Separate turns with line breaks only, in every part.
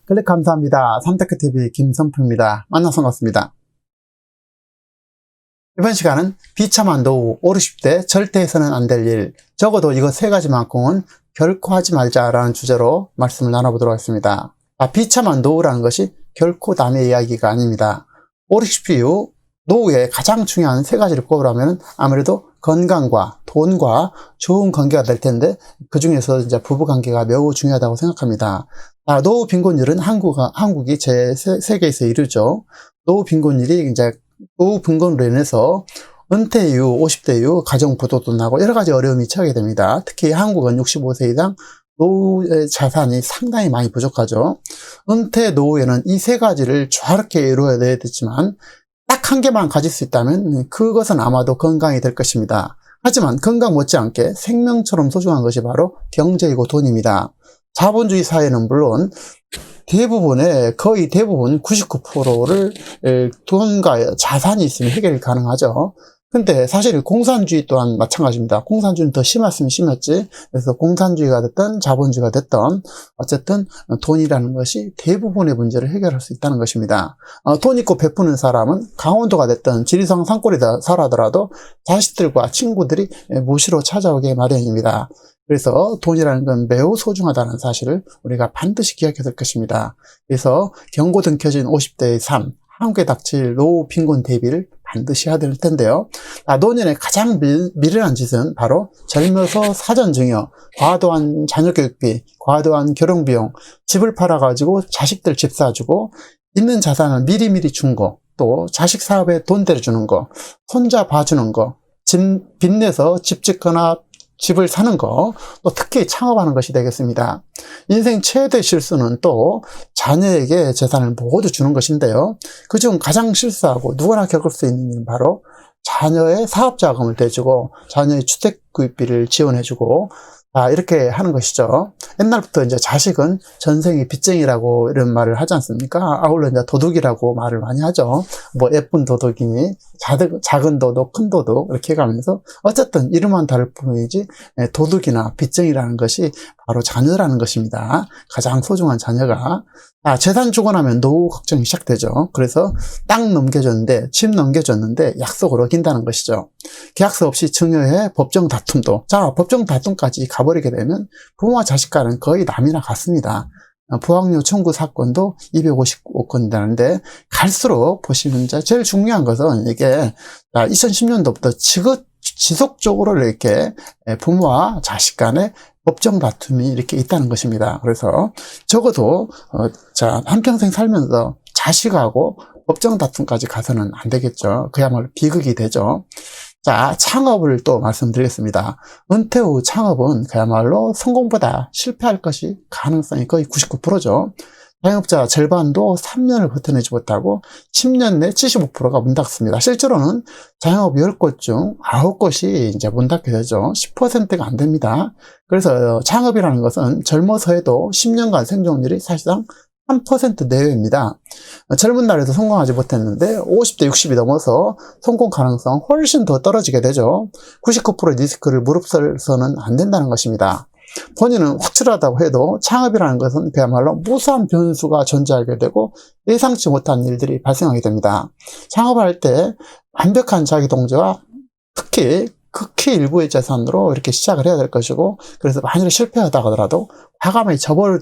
클릭 감사합니다. 삼테크TV 김선표입니다. 만나서 반갑습니다. 이번 시간은 비참한 노후, 5, 60대 절대 해서는 안 될 일, 적어도 이거 세 가지만큼은 결코 하지 말자라는 주제로 말씀을 나눠보도록 하겠습니다. 비참한 노후라는 것이 결코 남의 이야기가 아닙니다. 5, 60 이후 노후에 가장 중요한 세 가지를 꼽으라면 아무래도 건강과 돈과 좋은 관계가 될 텐데, 그 중에서 이제 부부 관계가 매우 중요하다고 생각합니다. 노후 빈곤율은 한국이 세계에서 1위죠. 노후 빈곤율이 이제 노후 빈곤으로 인해서 은퇴 이후 50대 이후 가정 부도도 나고 여러 가지 어려움이 처하게 됩니다. 특히 한국은 65세 이상 노후의 자산이 상당히 많이 부족하죠. 은퇴 노후에는 이 세 가지를 조화롭게 이루어야 되지만 딱 한 개만 가질 수 있다면 그것은 아마도 건강이 될 것입니다. 하지만 건강 못지않게 생명처럼 소중한 것이 바로 경제이고 돈입니다. 자본주의 사회는 물론 거의 대부분 99%를 돈과 자산이 있으면 해결이 가능하죠. 근데 사실 공산주의 또한 마찬가지입니다. 공산주의는 더 심했으면 심했지. 그래서 공산주의가 됐든 자본주의가 됐든 어쨌든 돈이라는 것이 대부분의 문제를 해결할 수 있다는 것입니다. 돈 있고 베푸는 사람은 강원도가 됐든 지리산 산골에 살아더라도 자식들과 친구들이 모시러 찾아오게 마련입니다. 그래서 돈이라는 건 매우 소중하다는 사실을 우리가 반드시 기억해야 될 것입니다. 그래서 경고등 켜진 50대의 삶, 한국에 닥칠 노후 빈곤 대비를 반드시 해야 될 텐데요. 노년의 가장 미련한 짓은 바로 젊어서 사전 증여, 과도한 자녀 교육비, 과도한 결혼 비용, 집을 팔아가지고 자식들 집 사주고 있는 자산을 미리미리 준 거, 또 자식 사업에 돈 대주는 거, 손자 봐주는 거, 빚내서 집 짓거나 집을 사는 거, 또 특히 창업하는 것이 되겠습니다. 인생 최대 실수는 또 자녀에게 재산을 모두 주는 것인데요. 그중 가장 실수하고 누구나 겪을 수 있는 일은 바로 자녀의 사업자금을 대주고 자녀의 주택구입비를 지원해주고 이렇게 하는 것이죠. 옛날부터 이제 자식은 전생이 빚쟁이라고 이런 말을 하지 않습니까? 아울러 이제 도둑이라고 말을 많이 하죠. 뭐 예쁜 도둑이니 작은 도둑, 큰 도둑 이렇게 해가면서 어쨌든 이름만 다를 뿐이지 도둑이나 빚쟁이라는 것이 바로 자녀라는 것입니다. 가장 소중한 자녀가. 재산 주고 나면 노후 걱정이 시작되죠. 그래서 땅 넘겨줬는데, 집 넘겨줬는데 약속을 어긴다는 것이죠. 계약서 없이 증여해 법정 다툼도. 법정 다툼까지 가버리게 되면 부모와 자식 간은 거의 남이나 같습니다. 부학료 청구 사건도 255건이라는데 갈수록 보시면 제일 중요한 것은 이게 2010년도부터 지속적으로 이렇게 부모와 자식 간에 법정 다툼이 이렇게 있다는 것입니다. 그래서 적어도 한평생 살면서 자식하고 법정 다툼까지 가서는 안 되겠죠. 그야말로 비극이 되죠. 창업을 또 말씀드리겠습니다. 은퇴 후 창업은 그야말로 성공보다 실패할 것이 가능성이 거의 99%죠. 자영업자 절반도 3년을 버텨내지 못하고 10년 내 75%가 문 닫습니다. 실제로는 자영업 10곳 중 9곳이 이제 문 닫게 되죠. 10%가 안 됩니다. 그래서 창업이라는 것은 젊어서 해도 10년간 생존율이 사실상 3% 내외입니다. 젊은 날에도 성공하지 못했는데 50대 60이 넘어서 성공 가능성 훨씬 더 떨어지게 되죠. 99%의 리스크를 무릅쓰서는 안 된다는 것입니다. 본인은 확실하다고 해도 창업이라는 것은 그야말로 무수한 변수가 존재하게 되고 예상치 못한 일들이 발생하게 됩니다. 창업할 때 완벽한 자기 동조와 특히 극히 일부의 재산으로 이렇게 시작을 해야 될 것이고, 그래서 만일 실패하다가 하더라도 과감히 접어버릴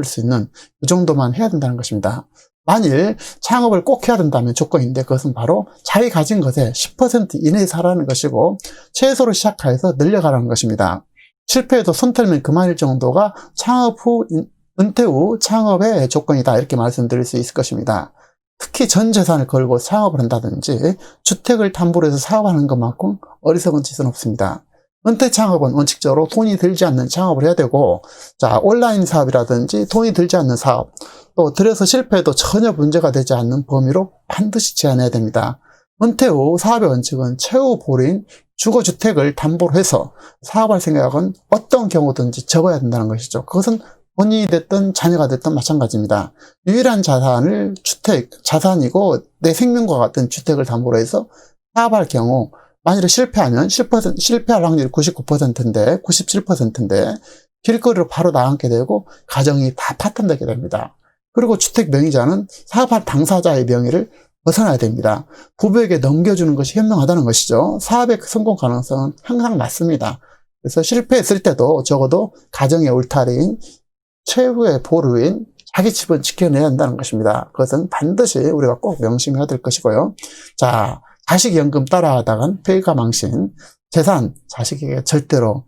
수 있는 그 정도만 해야 된다는 것입니다. 만일 창업을 꼭 해야 된다면 조건인데 그것은 바로 자기 가진 것의 10% 이내에서 하라는 것이고 최소로 시작해서 늘려가라는 것입니다. 실패해도 손 털면 그만일 정도가 은퇴 후 창업의 조건이다 이렇게 말씀드릴 수 있을 것입니다. 특히 전 재산을 걸고 창업을 한다든지 주택을 담보로 해서 사업하는 것만큼 어리석은 짓은 없습니다. 은퇴 창업은 원칙적으로 돈이 들지 않는 창업을 해야 되고, 온라인 사업이라든지 돈이 들지 않는 사업, 또 들여서 실패해도 전혀 문제가 되지 않는 범위로 반드시 제한해야 됩니다. 은퇴 후 사업의 원칙은 최후 보루인 주거주택을 담보로 해서 사업할 생각은 어떤 경우든지 접어야 된다는 것이죠. 그것은 본인이 됐든 자녀가 됐든 마찬가지입니다. 유일한 자산이고 내 생명과 같은 주택을 담보로 해서 사업할 경우 만일에 실패하면 실패할 확률이 99%인데 97%인데 길거리로 바로 나앉게 되고 가정이 다 파탄되게 됩니다. 그리고 주택 명의자는 사업 당사자의 명의를 벗어나야 됩니다. 부부에게 넘겨주는 것이 현명하다는 것이죠. 사업의 성공 가능성은 항상 낮습니다. 그래서 실패했을 때도 적어도 가정의 울타리인 최후의 보루인 자기 집은 지켜내야 한다는 것입니다. 그것은 반드시 우리가 꼭 명심해야 될 것이고요. 자, 자식연금 따라하다간 폐가망신, 재산 자식에게 절대로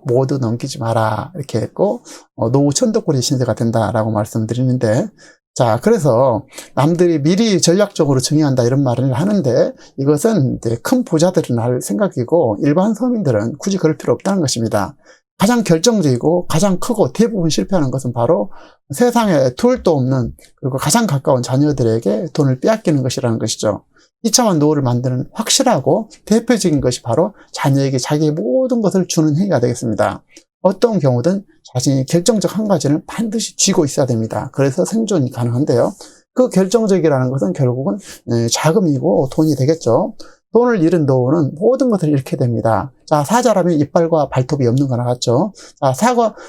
모두 넘기지 마라 이렇게 했고, 노후 천덕꾸리 신세가 된다라고 말씀드리는데, 자, 그래서 남들이 미리 전략적으로 정의한다 이런 말을 하는데, 이것은 이제 큰 부자들은 할 생각이고 일반 서민들은 굳이 그럴 필요 없다는 것입니다. 가장 결정적이고 가장 크고 대부분 실패하는 것은 바로 세상에 둘도 없는, 그리고 가장 가까운 자녀들에게 돈을 빼앗기는 것이라는 것이죠. 비참한 노후를 만드는 확실하고 대표적인 것이 바로 자녀에게 자기의 모든 것을 주는 행위가 되겠습니다. 어떤 경우든 자신이 결정적 한 가지는 반드시 쥐고 있어야 됩니다. 그래서 생존이 가능한데요. 그 결정적이라는 것은 결국은 자금이고 돈이 되겠죠. 돈을 잃은 노후는 모든 것을 잃게 됩니다. 자, 사자라면 이빨과 발톱이 없는 거나 같죠. 자,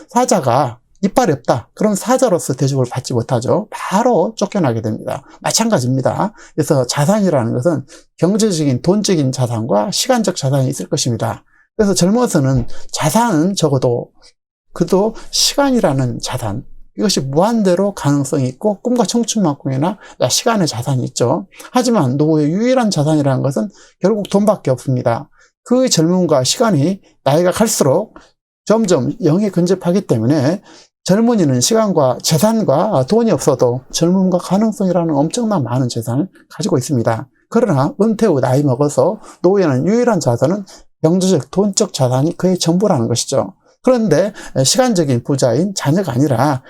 사자가 이빨이 없다. 그럼 사자로서 대접을 받지 못하죠. 바로 쫓겨나게 됩니다. 마찬가지입니다. 그래서 자산이라는 것은 경제적인 돈적인 자산과 시간적 자산이 있을 것입니다. 그래서 젊어서는 자산은 적어도 그도 시간이라는 자산, 이것이 무한대로 가능성이 있고 꿈과 청춘만큼이나 시간의 자산이 있죠. 하지만 노후의 유일한 자산이라는 것은 결국 돈밖에 없습니다. 그 젊음과 시간이 나이가 갈수록 점점 0에 근접하기 때문에 젊은이는 시간과 재산과 돈이 없어도 젊음과 가능성이라는 엄청난 많은 재산을 가지고 있습니다. 그러나 은퇴 후 나이 먹어서 노후에는 유일한 자산은 경제적, 돈적 자산이 그의 전부라는 것이죠. 그런데 시간적인 부자인 자녀가 아니라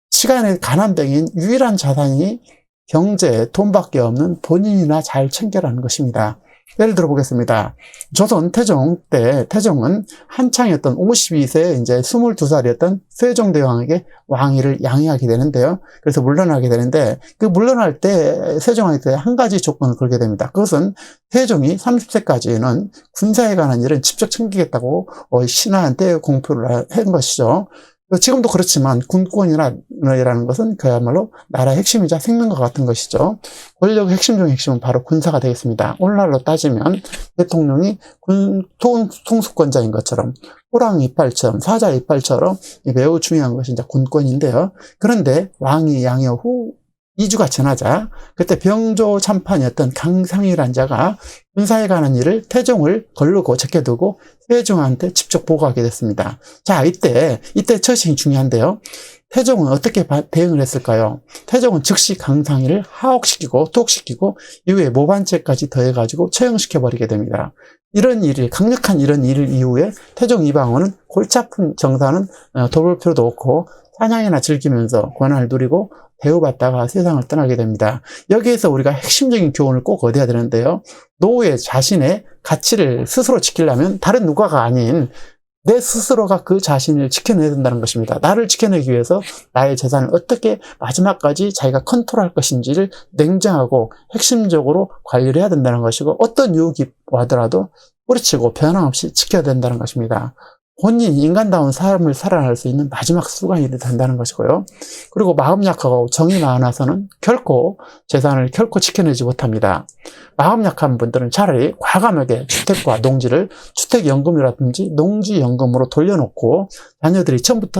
시간의 가난뱅이인 유일한 자산이 경제에 돈밖에 없는 본인이나 잘 챙겨라는 것입니다. 예를 들어 보겠습니다. 조선 태종 때 태종은 한창이었던 52세 이제 22살이었던 세종대왕에게 왕위를 양해하게 되는데요. 그래서 물러나게 되는데 그 물러날 때 세종한테 한 가지 조건을 걸게 됩니다. 그것은 태종이 30세까지는 군사에 관한 일은 직접 챙기겠다고 신하한테 공표를 한 것이죠. 지금도 그렇지만 군권이라는 것은 그야말로 나라의 핵심이자 생명과 같은 것이죠. 권력의 핵심 중 핵심은 바로 군사가 되겠습니다. 오늘날로 따지면 대통령이 통수권자인 것처럼 호랑이 이빨처럼 사자 이빨처럼 매우 중요한 것이 이제 군권인데요. 그런데 왕이 양해 후 2주가 지나자 그때 병조 참판이었던 강상이라는 자가 군사에 관한 일을 태종을 걸르고 제껴두고 세종한테 직접 보고하게 됐습니다. 자, 이때 처신이 중요한데요. 태종은 어떻게 대응을 했을까요? 태종은 즉시 강상이를 하옥시키고 투옥시키고 이후에 모반죄까지 더해가지고 처형시켜버리게 됩니다. 강력한 이런 일 이후에 태종 이방원은 골치 아픈 정사는 돌볼 필요도 없고 사냥이나 즐기면서 권한을 누리고 대우받다가 세상을 떠나게 됩니다. 여기에서 우리가 핵심적인 교훈을 꼭 얻어야 되는데요. 노후에 자신의 가치를 스스로 지키려면 다른 누가가 아닌 내 스스로가 그 자신을 지켜내야 된다는 것입니다. 나를 지켜내기 위해서 나의 재산을 어떻게 마지막까지 자기가 컨트롤할 것인지를 냉정하고 핵심적으로 관리를 해야 된다는 것이고, 어떤 유혹이 와더라도 뿌리치고 변함없이 지켜야 된다는 것입니다. 본인이 인간다운 삶을 살아날 수 있는 마지막 수단이 된다는 것이고요. 그리고 마음 약하고 정이 많아서는 결코 재산을 지켜내지 못합니다. 마음 약한 분들은 차라리 과감하게 주택과 농지를 주택연금이라든지 농지연금으로 돌려놓고 자녀들이 처음부터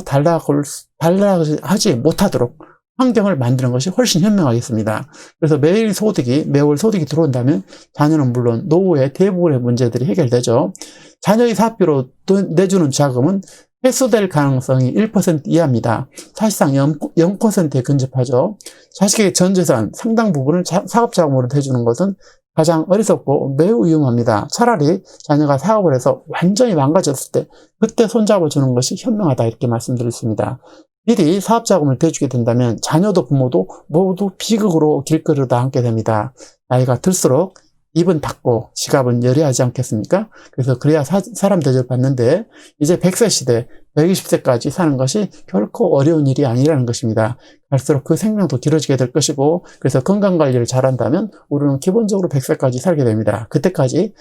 단락하지 못하도록 환경을 만드는 것이 훨씬 현명하겠습니다. 그래서 매월 소득이 들어온다면 자녀는 물론 노후의 대부분의 문제들이 해결되죠. 자녀의 사업비로 내주는 자금은 회수될 가능성이 1% 이하입니다. 사실상 0%에 근접하죠. 자식의 전 재산 상당 부분을 사업자금으로 대주는 것은 가장 어리석고 매우 위험합니다. 차라리 자녀가 사업을 해서 완전히 망가졌을 때 그때 손잡아 주는 것이 현명하다, 이렇게 말씀드렸습니다. 미리 사업자금을 대주게 된다면 자녀도 부모도 모두 비극으로 길거리로 앉게 됩니다. 나이가 들수록 입은 닫고 지갑은 열애하지 않겠습니까? 그래서 그래야 사람 대접 받는데, 이제 100세 시대, 120세까지 사는 것이 결코 어려운 일이 아니라는 것입니다. 갈수록 그 생명도 길어지게 될 것이고, 그래서 건강관리를 잘한다면 우리는 기본적으로 100세까지 살게 됩니다. 그때까지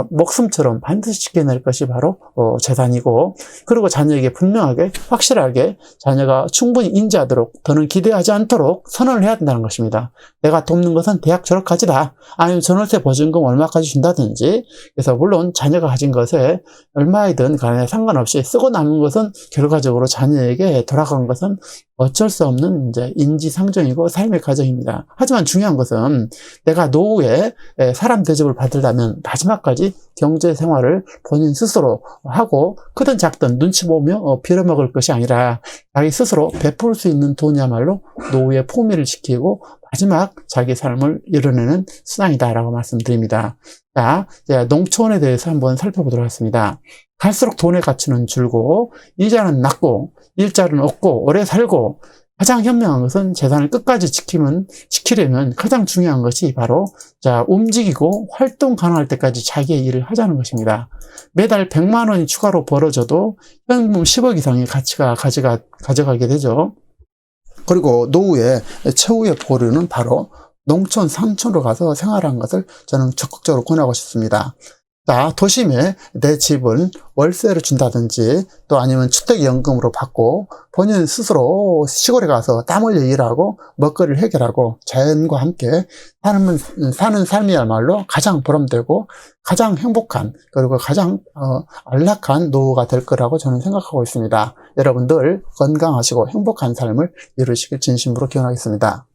목숨처럼 반드시 지켜낼 것이 바로 재산이고, 그리고 자녀에게 분명하게 확실하게 자녀가 충분히 인지하도록, 더는 기대하지 않도록 선언을 해야 된다는 것입니다. 내가 돕는 것은 대학 졸업까지다, 아니면 전월세 보증금 얼마까지 준다든지. 그래서 물론 자녀가 가진 것에 얼마이든 간에 상관없이 쓰고 남은 것은 결과적으로 자녀에게 돌아간 것은 어쩔 수 없는 이제 인지상정이고 삶의 과정입니다. 하지만 중요한 것은 내가 노후에 사람 대접을 받으려면 마지막까지 경제 생활을 본인 스스로 하고, 크든 작든 눈치 보며 빌어먹을 것이 아니라 자기 스스로 베풀 수 있는 돈이야말로 노후의 풍미를 지키고 마지막 자기 삶을 이뤄내는 수단이다라고 말씀드립니다. 자, 이제 농촌에 대해서 한번 살펴보도록 하겠습니다. 갈수록 돈의 가치는 줄고 이자는 낮고 일자리는 없고 오래 살고, 가장 현명한 것은 재산을 끝까지 지키려면 가장 중요한 것이 바로 움직이고 활동 가능할 때까지 자기의 일을 하자는 것입니다. 매달 100만 원이 추가로 벌어져도 현금 10억 이상의 가치가 가져가게 되죠. 그리고 노후의 최후의 보루는 바로 농촌, 산촌으로 가서 생활하는 것을 저는 적극적으로 권하고 싶습니다. 자, 도심에 내 집을 월세를 준다든지 또 아니면 주택연금으로 받고 본인 스스로 시골에 가서 땀 흘려 일하고 먹거리를 해결하고 자연과 함께 사는 삶이야말로 가장 보람되고 가장 행복한, 그리고 가장 안락한 노후가 될 거라고 저는 생각하고 있습니다. 여러분들 건강하시고 행복한 삶을 이루시길 진심으로 기원하겠습니다.